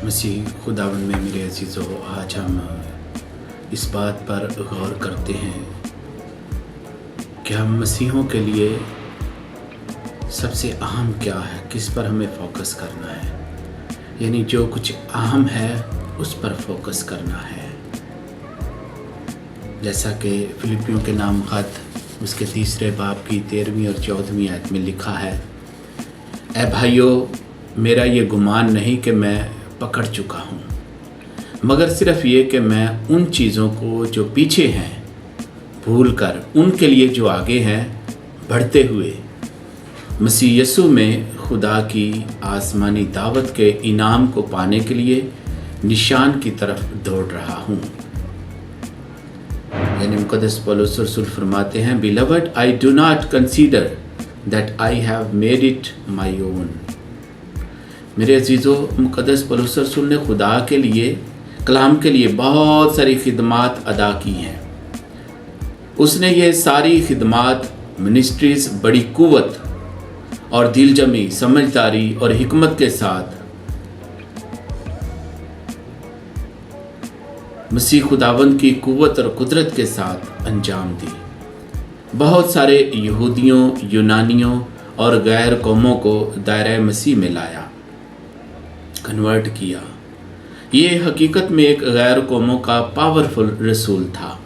मसीह खुदावंद में मेरे अजीज़ों, आज हम इस बात पर गौर करते हैं कि हम मसीहों के लिए सबसे अहम क्या है, किस पर हमें फोकस करना है। यानी जो कुछ अहम है उस पर फोकस करना है। जैसा कि फिलिपियों के नाम खत उसके 3 बाब की 13वीं और 14वीं आयत में लिखा है, ऐ भाइयों, मेरा ये गुमान नहीं कि मैं पकड़ चुका हूँ, मगर सिर्फ ये कि मैं उन चीज़ों को जो पीछे हैं भूल कर उनके लिए जो आगे हैं बढ़ते हुए मसीह यीशु में खुदा की आसमानी दावत के इनाम को पाने के लिए निशान की तरफ दौड़ रहा हूँ। यानी मुक़द्दस पौलुस रसूल फरमाते हैं, beloved I do not consider that I have made it my own. मेरे अजीज़ों, मुक़द्दस पौलुस रसूल ने खुदा के लिए, कलाम के लिए बहुत सारी खिदमात अदा की हैं। उसने ये सारी खिदमात मिनिस्ट्रीज़ बड़ी कुव्वत और दिलजमी, समझदारी और हिकमत के साथ मसीह खुदावंद की कुव्वत और कुदरत के साथ अंजाम दी। बहुत सारे यहूदियों, यूनानियों और गैर कौमों को दायरे मसीह में लाया, कन्वर्ट किया। ये हकीकत में एक गैर कौमों का पावरफुल रसूल था।